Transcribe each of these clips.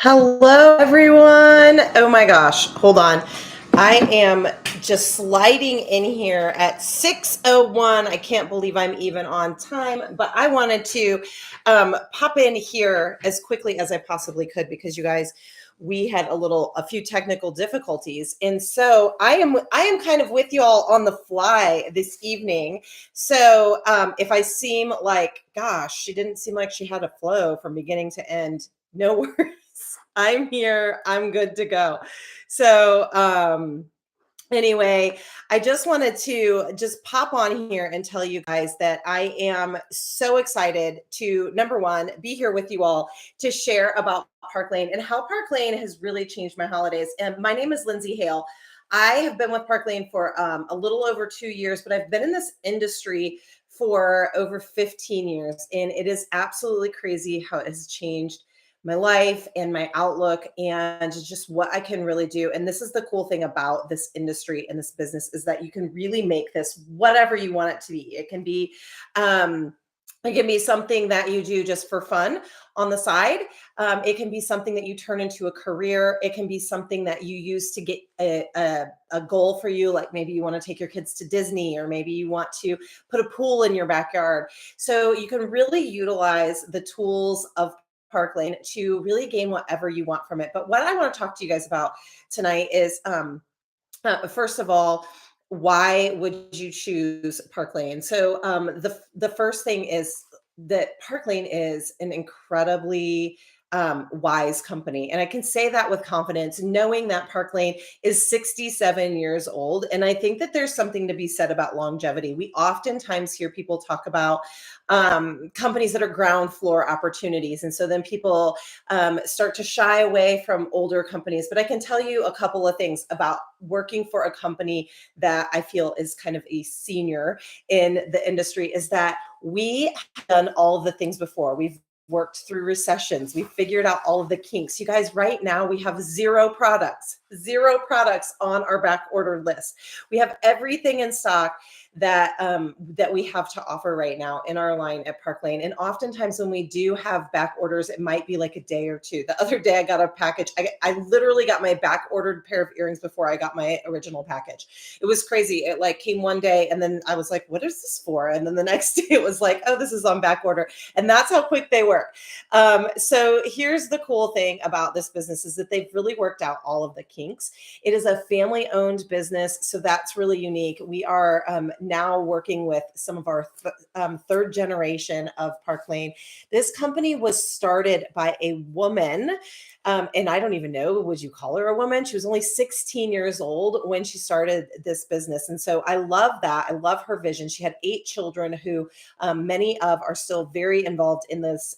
Hello, everyone. Oh my gosh, hold on. I am just sliding in here at 6:01. I can't believe I'm even on time, but I wanted to pop in here as quickly as I possibly could because you guys, we had a few technical difficulties, and so I am kind of with you all on the fly this evening. So if I seem like, gosh, she didn't seem like she had a flow from beginning to end, no worries. I'm here. I'm good to go. So, anyway, I just wanted to just pop on here and tell you guys that I am so excited to, number one, be here with you all to share about Park Lane and how Park Lane has really changed my holidays. And my name is Lindsay Hale. I have been with Park Lane for a little over 2 years, but I've been in this industry for over 15 years. And it is absolutely crazy how it has changed my life and my outlook and just what I can really do. And this is the cool thing about this industry and this business is that you can really make this whatever you want it to be. Um, it can be something that you do just for fun on the side. It can be something that you turn into a career. It can be something that you use to get a goal for you, like maybe you want to take your kids to Disney, or maybe you want to put a pool in your backyard. So you can really utilize the tools of Park Lane to really gain whatever you want from it. But what I want to talk to you guys about tonight is first of all, why would you choose Park Lane? So the first thing is that Park Lane is an incredibly wise company, and I can say that with confidence, knowing that Park Lane is 67 years old. And I think that there's something to be said about longevity. We oftentimes hear people talk about companies that are ground floor opportunities, and so then people start to shy away from older companies. But I can tell you a couple of things about working for a company that I feel is kind of a senior in the industry is that we have done all of the things before. We've worked through recessions. We figured out all of the kinks. You guys, right now we have zero products on our back ordered list. We have everything in stock that we have to offer right now in our line at Park Lane. And oftentimes when we do have back orders, it might be like a day or two. The other day I got a package. I literally got my back ordered pair of earrings before I got my original package. It was crazy. It like came one day and then I was like, what is this for? And then the next day it was like, oh, this is on back order. And that's how quick they work. So here's the cool thing about this business is that they've really worked out all of the kinks. It is a family owned business. So that's really unique. We are now working with some of our third generation of Park Lane. This company was started by a woman. And I don't even know, would you call her a woman? She was only 16 years old when she started this business. And so I love that. I love her vision. She had 8 children who many of are still very involved in this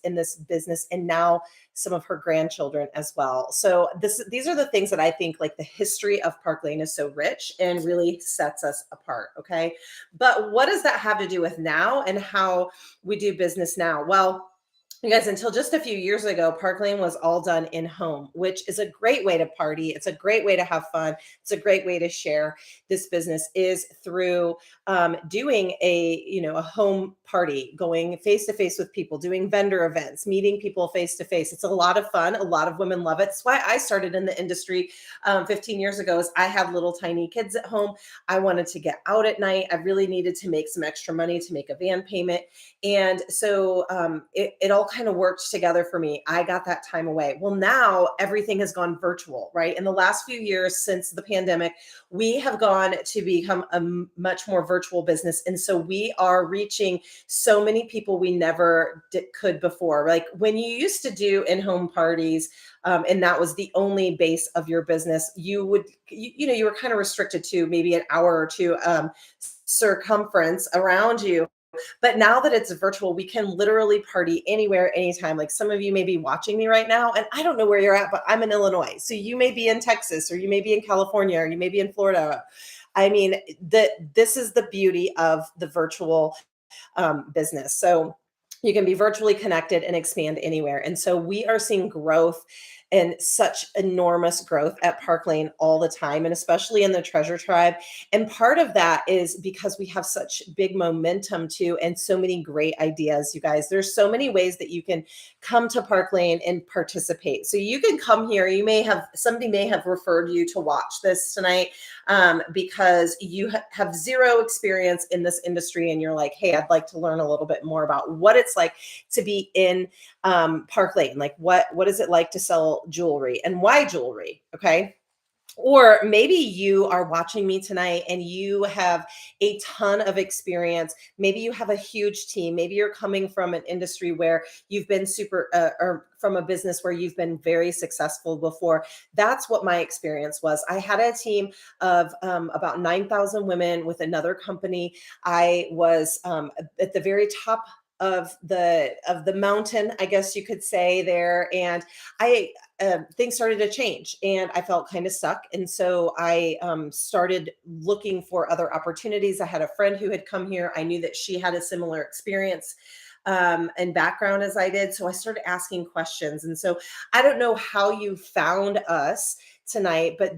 business. And now some of her grandchildren as well. So these are the things that I think like the history of Park Lane is so rich and really sets us apart. Okay. But what does that have to do with now and how we do business now? Well, you guys, until just a few years ago, Park Lane was all done in home, which is a great way to party. It's a great way to have fun. It's a great way to share this business is through doing a home party, going face to face with people, doing vendor events, meeting people face to face. It's a lot of fun. A lot of women love it. It's why I started in the industry 15 years ago. Is I had little tiny kids at home. I wanted to get out at night. I really needed to make some extra money to make a van payment. And so it all kind of worked together for me. I got that time away. Well, now everything has gone virtual, right? In the last few years since the pandemic, we have gone to become a much more virtual business. And so we are reaching so many people we never could before. Like when you used to do in-home parties, and that was the only base of your business, you were kind of restricted to maybe an hour or two circumference around you. But now that it's virtual, we can literally party anywhere, anytime. Like some of you may be watching me right now, and I don't know where you're at, but I'm in Illinois. So you may be in Texas, or you may be in California, or you may be in Florida. I mean, this is the beauty of the virtual business. So you can be virtually connected and expand anywhere. And so we are seeing growth and such enormous growth at Park Lane all the time, and especially in the Treasure Tribe. And part of that is because we have such big momentum too, and so many great ideas, you guys. There's so many ways that you can come to Park Lane and participate. So you can come here. Somebody may have referred you to watch this tonight because you have zero experience in this industry, and you're like, hey, I'd like to learn a little bit more about what it's like to be in Park Lane. Like, what is it like to sell jewelry, and why jewelry? Okay. Or maybe you are watching me tonight and you have a ton of experience. Maybe you have a huge team. Maybe you're coming from an industry where you've been or from a business where you've been very successful before. That's what my experience was. I had a team of about 9,000 women with another company. I was at the very top of the mountain, I guess you could say there, and I things started to change and I felt kind of stuck. And so I started looking for other opportunities. I had a friend who had come here. I knew that she had a similar experience and background as I did. So I started asking questions. And so I don't know how you found us tonight, but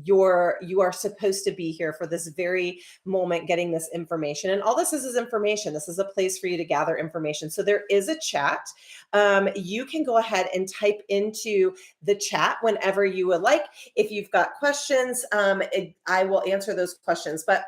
you are supposed to be here for this very moment, getting this information. And all this is information. This is a place for you to gather information. So there is a chat. You can go ahead and type into the chat whenever you would like. If you've got questions, I will answer those questions. But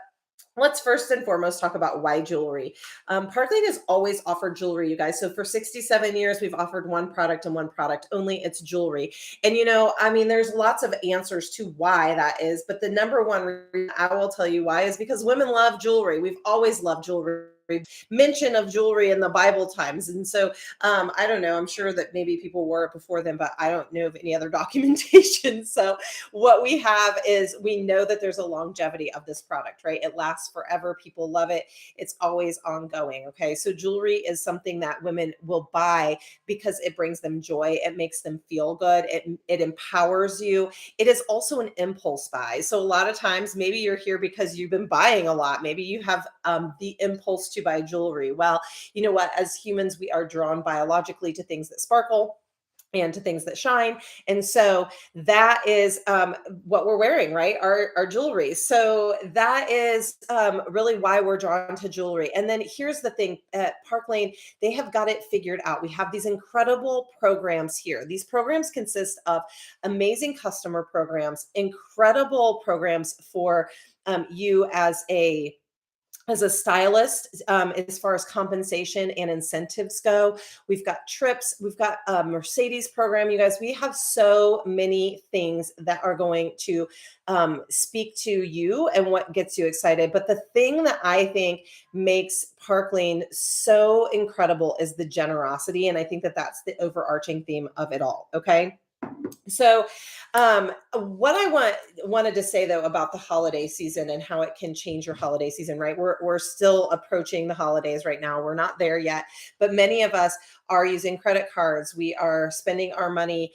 let's first and foremost talk about why jewelry. Park Lane has always offered jewelry, you guys. So for 67 years, we've offered one product and one product only. It's jewelry. And, I mean, there's lots of answers to why that is. But the number one reason I will tell you why is because women love jewelry. We've always loved jewelry. Mention of jewelry in the Bible times. And so I don't know, I'm sure that maybe people wore it before then, but I don't know of any other documentation. So what we have is we know that there's a longevity of this product, right? It lasts forever. People love it. It's always ongoing. Okay. So jewelry is something that women will buy because it brings them joy. It makes them feel good. It empowers you. It is also an impulse buy. So a lot of times, maybe you're here because you've been buying a lot. Maybe you have the impulse to buy jewelry. Well, you know what? As humans, we are drawn biologically to things that sparkle and to things that shine. And so that is what we're wearing, right? Our jewelry. So that is really why we're drawn to jewelry. And then here's the thing, at Park Lane, they have got it figured out. We have these incredible programs here. These programs consist of amazing customer programs, incredible programs for you as a stylist, as far as compensation and incentives go. We've got trips, we've got a Mercedes program. You guys, we have so many things that are going to speak to you and what gets you excited. But the thing that I think makes Park Lane so incredible is the generosity. And I think that that's the overarching theme of it all. Okay. So, what wanted to say though about the holiday season and how it can change your holiday season, right? We're still approaching the holidays right now. We're not there yet, but many of us are using credit cards. We are spending our money.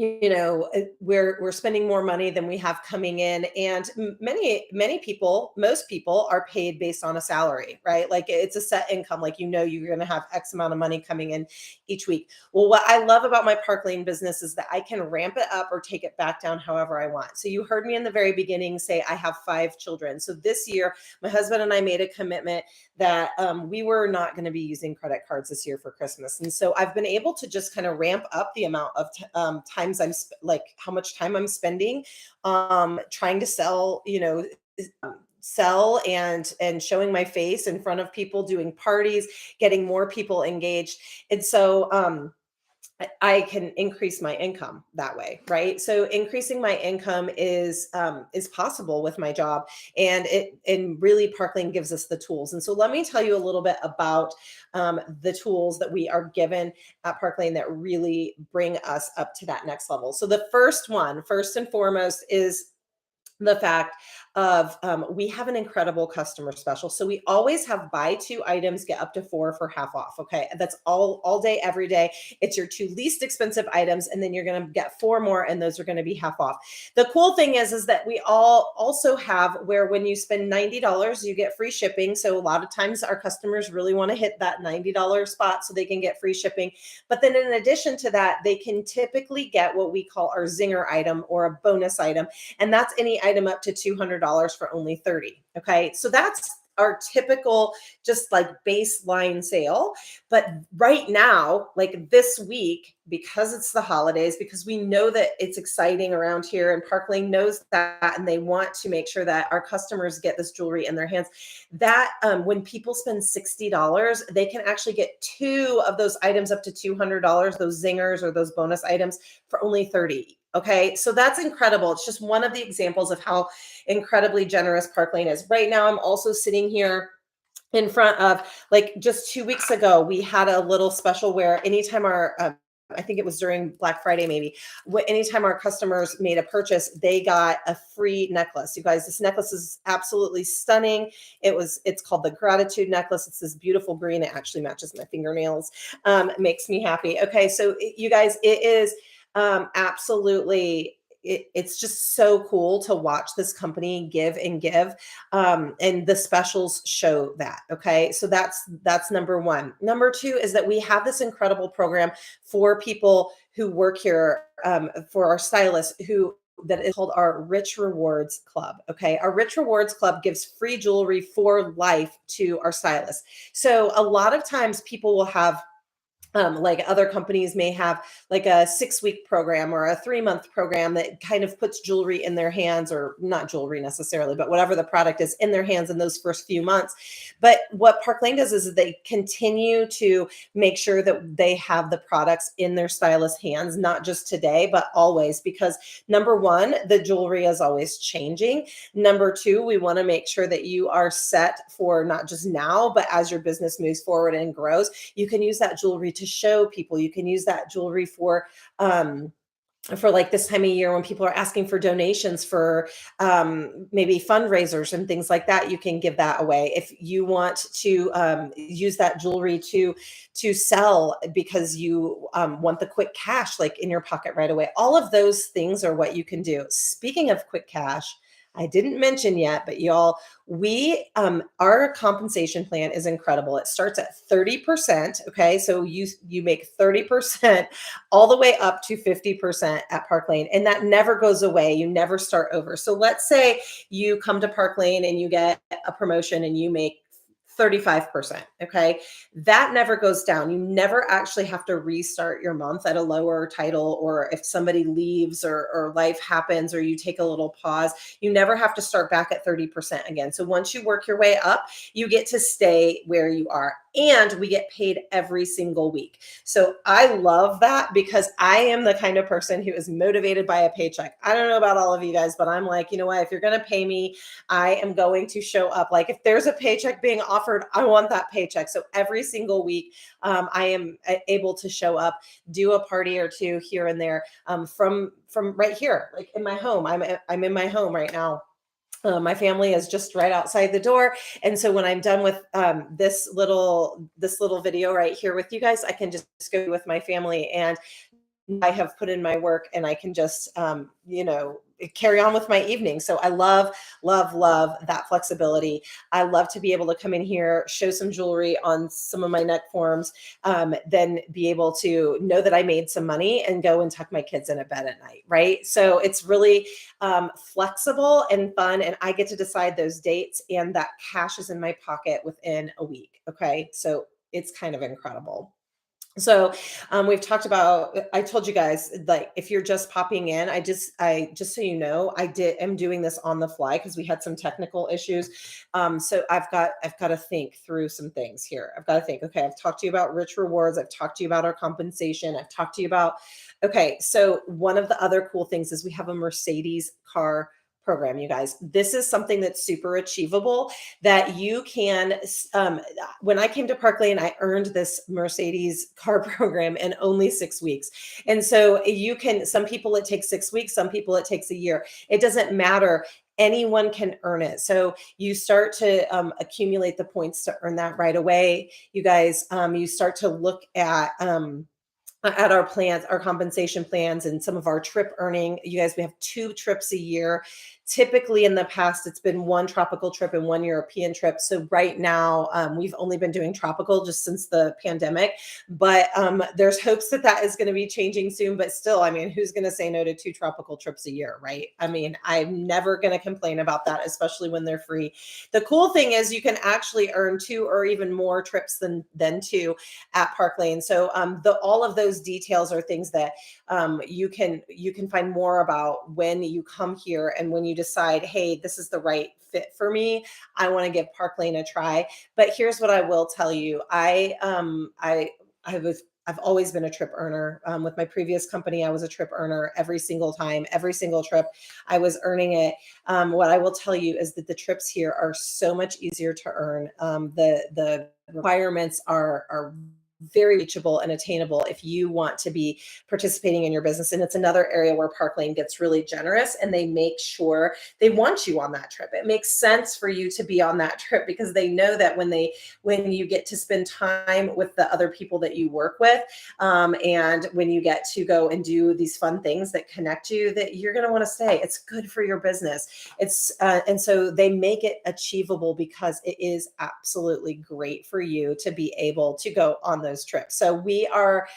We're spending more money than we have coming in, and many people, most people are paid based on a salary, right? Like it's a set income. Like you're going to have X amount of money coming in each week. Well, what I love about my Park Lane business is that I can ramp it up or take it back down however I want. So you heard me in the very beginning say I have 5 children. So this year, my husband and I made a commitment that we were not going to be using credit cards this year for Christmas. And so I've been able to just kind of ramp up the amount of times like how much time I'm spending trying to sell and showing my face in front of people, doing parties, getting more people engaged. And so I can increase my income that way, right? So increasing my income is possible with my job, and really Park Lane gives us the tools. And so let me tell you a little bit about the tools that we are given at Park Lane that really bring us up to that next level. So the first and foremost, is the fact of we have an incredible customer special. So we always have buy two items, get up to four for half off. Okay. That's all day, every day. It's your two least expensive items. And then you're going to get four more, and those are going to be half off. The cool thing is that we all also have where when you spend $90, you get free shipping. So a lot of times our customers really want to hit that $90 spot so they can get free shipping. But then in addition to that, they can typically get what we call our zinger item or a bonus item. And that's any item up to $200 for only 30. Okay. So that's our typical just like baseline sale. But right now, like this week, because it's the holidays, because we know that it's exciting around here and Park Lane knows that, and they want to make sure that our customers get this jewelry in their hands, that when people spend $60, they can actually get two of those items up to $200, those zingers or those bonus items for only 30. Okay. So that's incredible. It's just one of the examples of how incredibly generous Park Lane is. Right now, I'm also sitting here in front of, like, just 2 weeks ago, we had a little special where anytime our, I think it was during Black Friday, maybe. Anytime our customers made a purchase, they got a free necklace. You guys, this necklace is absolutely stunning. It's called the Gratitude Necklace. It's this beautiful green. It actually matches my fingernails. It makes me happy. Okay, so you guys, it is absolutely. It's just so cool to watch this company give and give, and the specials show that. Okay, so that's number one. Number two is that we have this incredible program for people who work here, for our stylists who that is called our Rich Rewards Club. Okay, our Rich Rewards Club gives free jewelry for life to our stylists. So a lot of times people will have, like other companies may have like a 6-week program or a 3-month program that kind of puts jewelry in their hands, or not jewelry necessarily, but whatever the product is in their hands in those first few months. But what Park Lane does is they continue to make sure that they have the products in their stylist hands, not just today, but always, because number one, the jewelry is always changing. Number two, we want to make sure that you are set for not just now, but as your business moves forward and grows, you can use that jewelry to show people. You can use that jewelry for like this time of year when people are asking for donations for maybe fundraisers and things like that. You can give that away. If you want to use that jewelry to sell because you want the quick cash like in your pocket right away, all of those things are what you can do. Speaking of quick cash, I didn't mention yet, but y'all, we our compensation plan is incredible. It starts at 30%. Okay. So you make 30% all the way up to 50% at Park Lane. And that never goes away. You never start over. So let's say you come to Park Lane and you get a promotion and you make 35%. Okay. That never goes down. You never actually have to restart your month at a lower title, or if somebody leaves or life happens or you take a little pause, you never have to start back at 30% again. So once you work your way up, you get to stay where you are. And we get paid every single week. So I love that because I am the kind of person who is motivated by a paycheck. I don't know about all of you guys, but I'm like, you know what? If you're going to pay me, I am going to show up. Like if there's a paycheck being offered, I want that paycheck. So every single week, I am able to show up, do a party or two here and there, from right here, like in my home. I'm in my home right now. My family is just right outside the door, and so when I'm done with this little video right here with you guys, I can just go with my family, and I have put in my work, and I can just carry on with my evening. So I love, love, love that flexibility. I love to be able to come in here, show some jewelry on some of my neck forms, then be able to know that I made some money and go and tuck my kids in a bed at night, right? So it's really flexible and fun, and I get to decide those dates, and that cash is in my pocket within a week. Okay, so it's kind of incredible. So we've talked about, I told you guys, like if you're just popping in, I just so you know, am doing this on the fly because we had some technical issues. So I've got to think through some things here. I've got to think, okay, I've talked to you about Rich Rewards. I've talked to you about our compensation. I've talked to you about, okay, so one of the other cool things is we have a Mercedes car program, you guys. This is something that's super achievable that you can, when I came to Park Lane, I earned this Mercedes car program in only 6 weeks. And so you can, some people it takes 6 weeks, some people it takes a year. It doesn't matter. anyone can earn it. So you start to accumulate the points to earn that right away. You guys, you start to look at our plans, our compensation plans, and some of our trip earning. You guys, we have 2 trips a year. Typically, in the past, it's been 1 tropical trip and 1 European trip. So right now, we've only been doing tropical just since the pandemic. But there's hopes that that is going to be changing soon. But still, I mean, who's going to say no to 2 tropical trips a year, right? I mean, I'm never going to complain about that, especially when they're free. The cool thing is you can actually earn 2 or even more trips than 2 at Park Lane. So all of those details are things that you can find more about when you come here and when you decide, hey, this is the right fit for me. I want to give Park Lane a try. But here's what I will tell you: I've always been a trip earner. With my previous company, I was a trip earner every single time, every single trip. I was earning it. What I will tell you is that the trips here are so much easier to earn. The requirements are very reachable and attainable if you want to be participating in your business. And it's another area where Park Lane gets really generous, and they make sure they want you on that trip. It makes sense for you to be on that trip because they know that when you get to spend time with the other people that you work with, and when you get to go and do these fun things that connect you, that you're going to want to stay. It's good for your business. And so they make it achievable because it is absolutely great for you to be able to go on those trips. So we are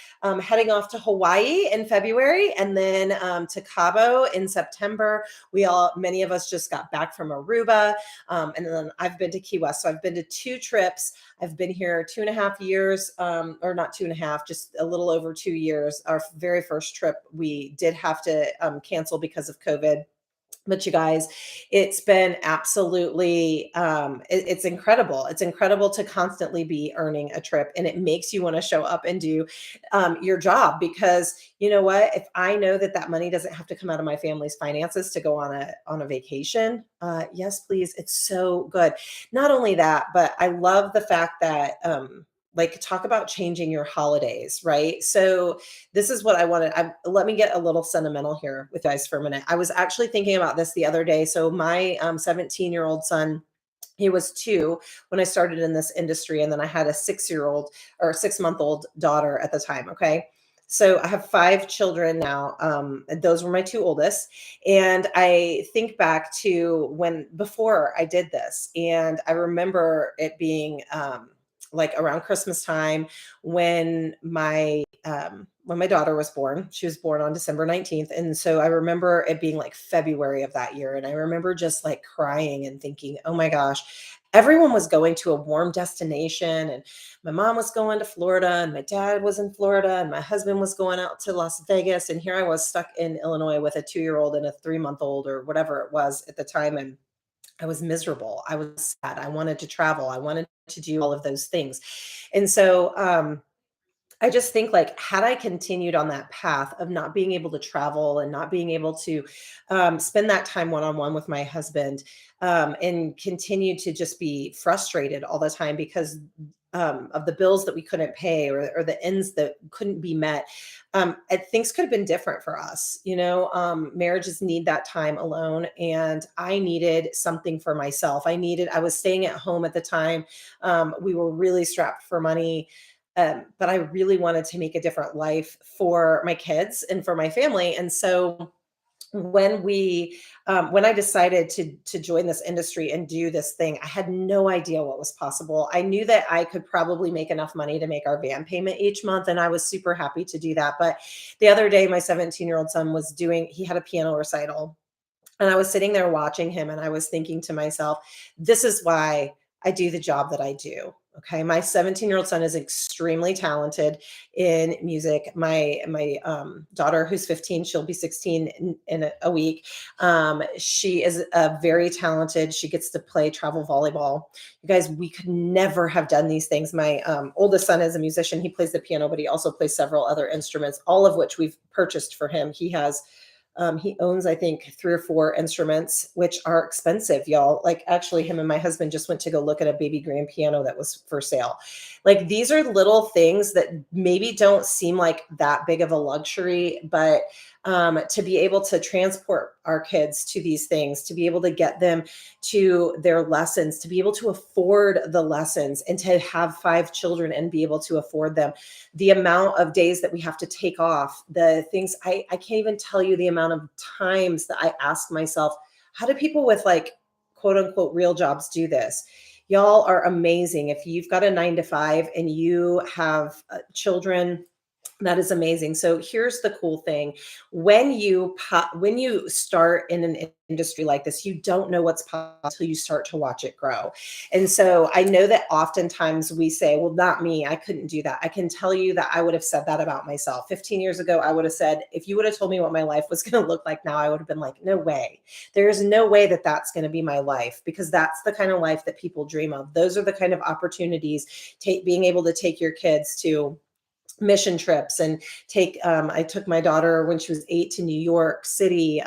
heading off to Hawaii in February, and then to Cabo in September. Many of us just got back from Aruba, and then I've been to Key West. So I've been to 2 trips. I've been here 2.5 years, or not 2.5, just a little over 2 years. Our very first trip, we did have to cancel because of COVID. But you guys, it's been absolutely it's incredible. It's incredible to constantly be earning a trip, and it makes you want to show up and do your job, because you know what? If I know that that money doesn't have to come out of my family's finances to go on a vacation, yes, please. It's so good. Not only that, but I love the fact that like, talk about changing your holidays, right? So this is what I wanted. Let me get a little sentimental here with you guys for a minute. I was actually thinking about this the other day. So my 17-year-old son, he was 2 when I started in this industry, and then I had a 6-year-old or 6-month-old daughter at the time. Okay. So I have 5 children now. And those were my 2 oldest. And I think back to when before I did this, and I remember it being like around Christmas time when my daughter was born. She was born on December 19th. And so I remember it being like February of that year. And I remember just like crying and thinking, oh my gosh, everyone was going to a warm destination. And my mom was going to Florida, and my dad was in Florida, and my husband was going out to Las Vegas. And here I was stuck in Illinois with a 2-year-old and a 3-month-old, or whatever it was at the time. And I was miserable. I was sad. I wanted to travel. I wanted to do all of those things. And so, I just think, like, had I continued on that path of not being able to travel and not being able to spend that time one on one with my husband, and continue to just be frustrated all the time because of the bills that we couldn't pay, or the ends that couldn't be met, things could have been different for us. Marriages need that time alone, and I needed something for myself. I was staying at home at the time. We were really strapped for money, but I really wanted to make a different life for my kids and for my family. And so when I decided to join this industry and do this thing, I had no idea what was possible. I knew that I could probably make enough money to make our van payment each month, and I was super happy to do that. But the other day, my 17-year-old son he had a piano recital, and I was sitting there watching him, and I was thinking to myself, this is why I do the job that I do. Okay. My 17-year-old son is extremely talented in music. My daughter, who's 15, she'll be 16 in a week. She is very talented. She gets to play travel volleyball. You guys, we could never have done these things. My oldest son is a musician. He plays the piano, but he also plays several other instruments, all of which we've purchased for him. He owns, I think, 3 or 4 instruments, which are expensive, y'all. Like, actually, him and my husband just went to go look at a baby grand piano that was for sale. Like these are little things that maybe don't seem like that big of a luxury, but to be able to transport our kids to these things, to be able to get them to their lessons, to be able to afford the lessons, and to have 5 children and be able to afford them, the amount of days that we have to take off, the things I can't even tell you the amount of times that I ask myself, how do people with like quote unquote real jobs do this? Y'all are amazing. If you've got a 9 to 5 and you have children, that is amazing. So here's the cool thing. When you start in an industry like this, you don't know what's possible until you start to watch it grow. And so I know that oftentimes we say, well, not me, I couldn't do that. I can tell you that I would have said that about myself. 15 years ago, I would have said, if you would have told me what my life was going to look like now, I would have been like, no way. There's no way that that's going to be my life, because that's the kind of life that people dream of. Those are the kind of opportunities, being able to take your kids to mission trips and I took my daughter when she was 8 to New York City,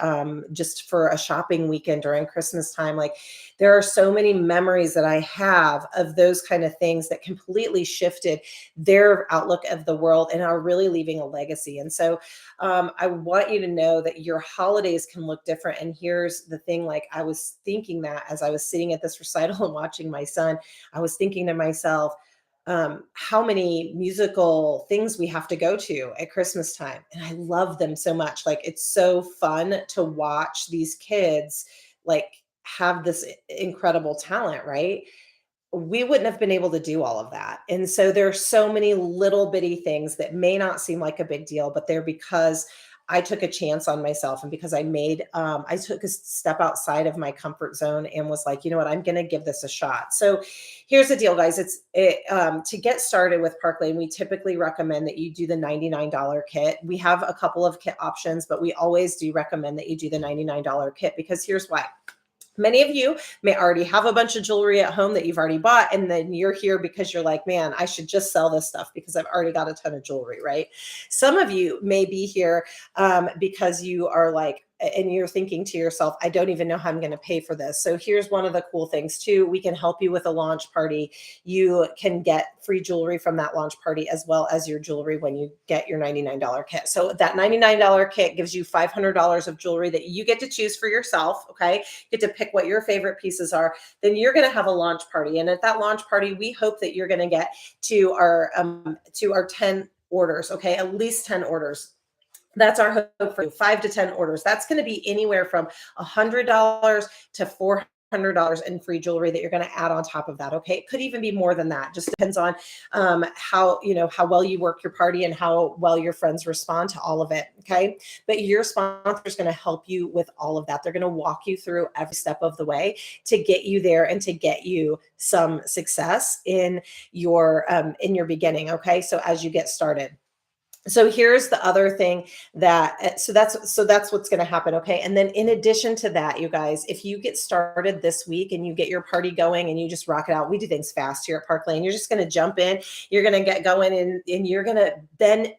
just for a shopping weekend during Christmas time. Like there are so many memories that I have of those kind of things that completely shifted their outlook of the world and are really leaving a legacy. And so I want you to know that your holidays can look different. And here's the thing, like I was thinking that as I was sitting at this recital and watching my son, I was thinking to myself, how many musical things we have to go to at Christmas time. And I love them so much. Like it's so fun to watch these kids like have this incredible talent, right? We wouldn't have been able to do all of that. And so there's so many little bitty things that may not seem like a big deal, but they're because I took a chance on myself, and because I took a step outside of my comfort zone and was like, you know what, I'm going to give this a shot. So here's the deal, guys. To get started with Park Lane, we typically recommend that you do the $99 kit. We have a couple of kit options, but we always do recommend that you do the $99 kit, because here's why. Many of you may already have a bunch of jewelry at home that you've already bought, and then you're here because you're like, man, I should just sell this stuff because I've already got a ton of jewelry, right? Some of you may be here because you are like, and you're thinking to yourself, I don't even know how I'm going to pay for this. So here's one of the cool things too. We can help you with a launch party. You can get free jewelry from that launch party, as well as your jewelry when you get your $99 kit. So that $99 kit gives you $500 of jewelry that you get to choose for yourself. Okay. You get to pick what your favorite pieces are. Then you're going to have a launch party. And at that launch party, we hope that you're going to get to our 10 orders. Okay. At least 10 orders. That's our hope for you. 5 to 10 orders. That's going to be anywhere from $100 to $400 in free jewelry that you're going to add on top of that. Okay. It could even be more than that. Just depends on how well you work your party and how well your friends respond to all of it. Okay. But your sponsor is going to help you with all of that. They're going to walk you through every step of the way to get you there and to get you some success in your beginning. Okay. So as you get started. So here's the other thing so that's what's going to happen. Okay. And then in addition to that, you guys, if you get started this week and you get your party going and you just rock it out, we do things fast here at Park Lane. You're just going to jump in, you're going to get going, and you're going to then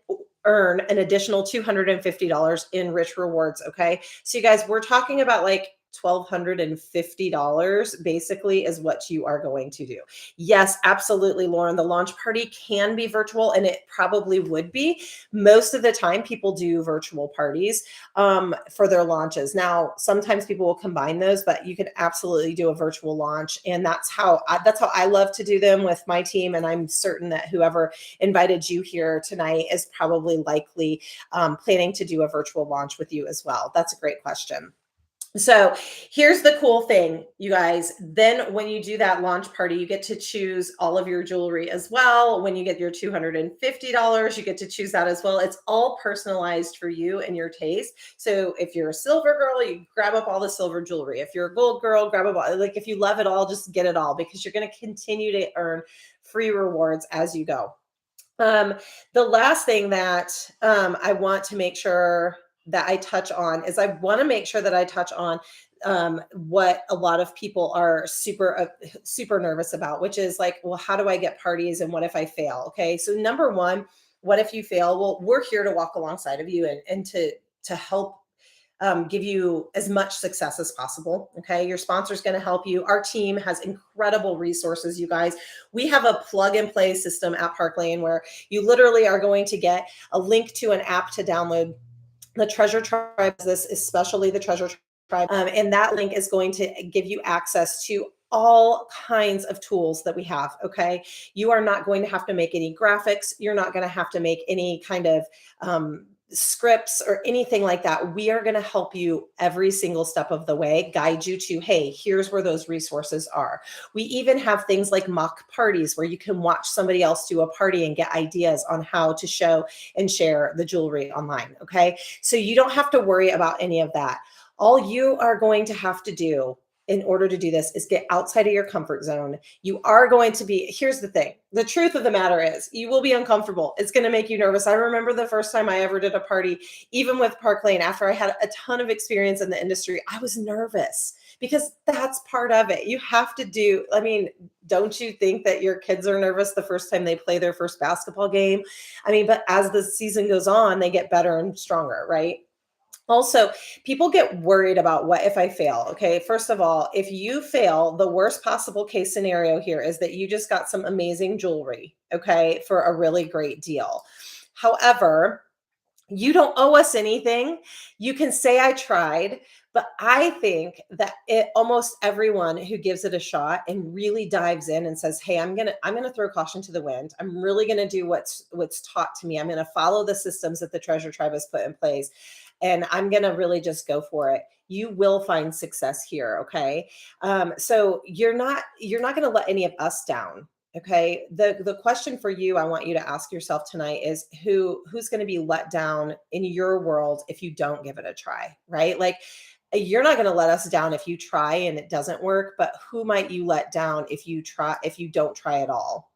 earn an additional $250 in rich rewards. Okay. So you guys, we're talking about like $1,250 basically is what you are going to do. Yes, absolutely, Lauren. The launch party can be virtual, and it probably would be. Most of the time, people do virtual parties for their launches. Now, sometimes people will combine those, but you can absolutely do a virtual launch, and that's how I love to do them with my team. And I'm certain that whoever invited you here tonight is probably likely planning to do a virtual launch with you as well. That's a great question. So here's the cool thing, you guys. Then when you do that launch party, you get to choose all of your jewelry as well. When you get your $250, you get to choose that as well. It's all personalized for you and your taste. So if you're a silver girl, you grab up all the silver jewelry. If you're a gold girl, grab up all, like if you love it all, just get it all, because you're going to continue to earn free rewards as you go. The last thing that I want to make sure that I touch on is I want to make sure that I touch on what a lot of people are super nervous about, which is like, well, how do I get parties, and what if I fail? Okay, so number one, what if you fail? Well, we're here to walk alongside of you and to help give you as much success as possible. Okay. Your sponsor is going to help you. Our team has incredible resources, you guys. We have a plug and play system at Park Lane where you literally are going to get a link to an app to download. The Treasure Tribe, this especially the Treasure Tribe, and that link is going to give you access to all kinds of tools that we have. Okay. You are not going to have to make any graphics. You're not going to have to make any kind of scripts or anything like that. We are going to help you every single step of the way, guide you to, hey, here's where those resources are. We even have things like mock parties where you can watch somebody else do a party and get ideas on how to show and share the jewelry online. Okay. So you don't have to worry about any of that. All you are going to have to do in order to do this is get outside of your comfort zone. You are going to be, here's the thing. The truth of the matter is you will be uncomfortable. It's going to make you nervous. I remember the first time I ever did a party, even with Park Lane, after I had a ton of experience in the industry, I was nervous because that's part of it. You have to do, I mean, don't you think that your kids are nervous the first time they play their first basketball game? I mean, but as the season goes on, they get better and stronger, right? Also, people get worried about what if I fail. Okay. First of all, if you fail, the worst possible case scenario here is that you just got some amazing jewelry, okay, for a really great deal. However, you don't owe us anything. You can say I tried, but I think that almost everyone who gives it a shot and really dives in and says, "Hey, I'm gonna throw caution to the wind. I'm really gonna do what's taught to me. I'm gonna follow the systems that the Treasure Tribe has put in place, and I'm gonna really just go for it." You will find success here. Okay, so you're not gonna let any of us down. Okay. The question for you, I want you to ask yourself tonight is who's going to be let down in your world if you don't give it a try, right? Like you're not going to let us down if you try and it doesn't work, but who might you let down if you don't try at all?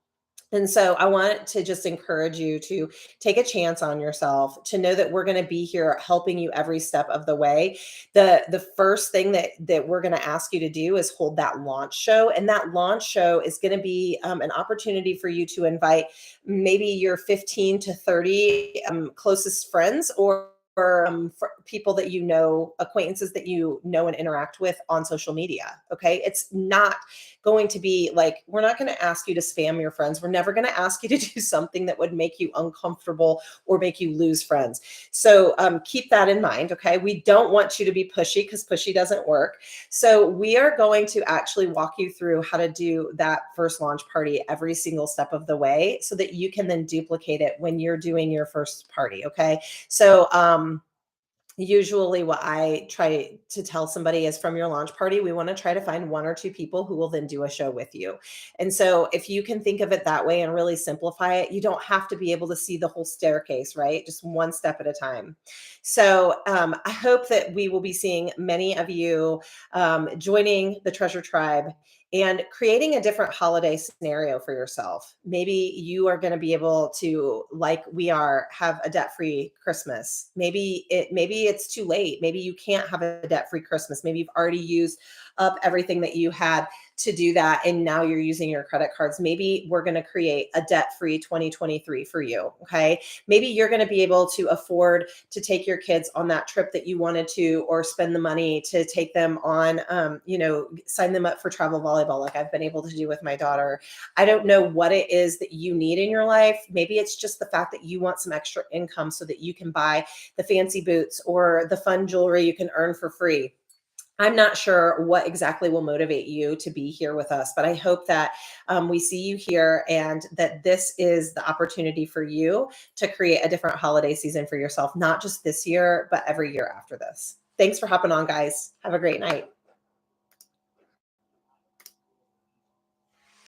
And so I want to just encourage you to take a chance on yourself, to know that we're going to be here helping you every step of the way. The first thing that we're going to ask you to do is hold that launch show, and that launch show is going to be an opportunity for you to invite maybe your 15 to 30 closest friends or for people that you know, acquaintances that you know and interact with on social media. Okay. It's not going to be like, we're not going to ask you to spam your friends. We're never going to ask you to do something that would make you uncomfortable or make you lose friends. So keep that in mind. Okay. We don't want you to be pushy because pushy doesn't work. So we are going to actually walk you through how to do that first launch party every single step of the way so that you can then duplicate it when you're doing your first party. Okay. So, usually what I try to tell somebody is from your launch party, we want to try to find one or two people who will then do a show with you. And so if you can think of it that way and really simplify it, you don't have to be able to see the whole staircase, right? Just one step at a time. So I hope that we will be seeing many of you joining the Treasure Tribe and creating a different holiday scenario for yourself. Maybe you are going to be able to, like we are, have a debt-free Christmas. Maybe it's too late. Maybe you can't have a debt-free Christmas. Maybe you've already used up everything that you had to do that and now you're using your credit cards. Maybe we're going to create a debt-free 2023 for you. Okay. Maybe you're going to be able to afford to take your kids on that trip that you wanted to, or spend the money to take them on, sign them up for travel volleyball like I've been able to do with my daughter. I don't know what it is that you need in your life. Maybe it's just the fact that you want some extra income so that you can buy the fancy boots or the fun jewelry you can earn for free. I'm not sure what exactly will motivate you to be here with us, but I hope that we see you here and that this is the opportunity for you to create a different holiday season for yourself, not just this year, but every year after this. Thanks for hopping on, guys. Have a great night.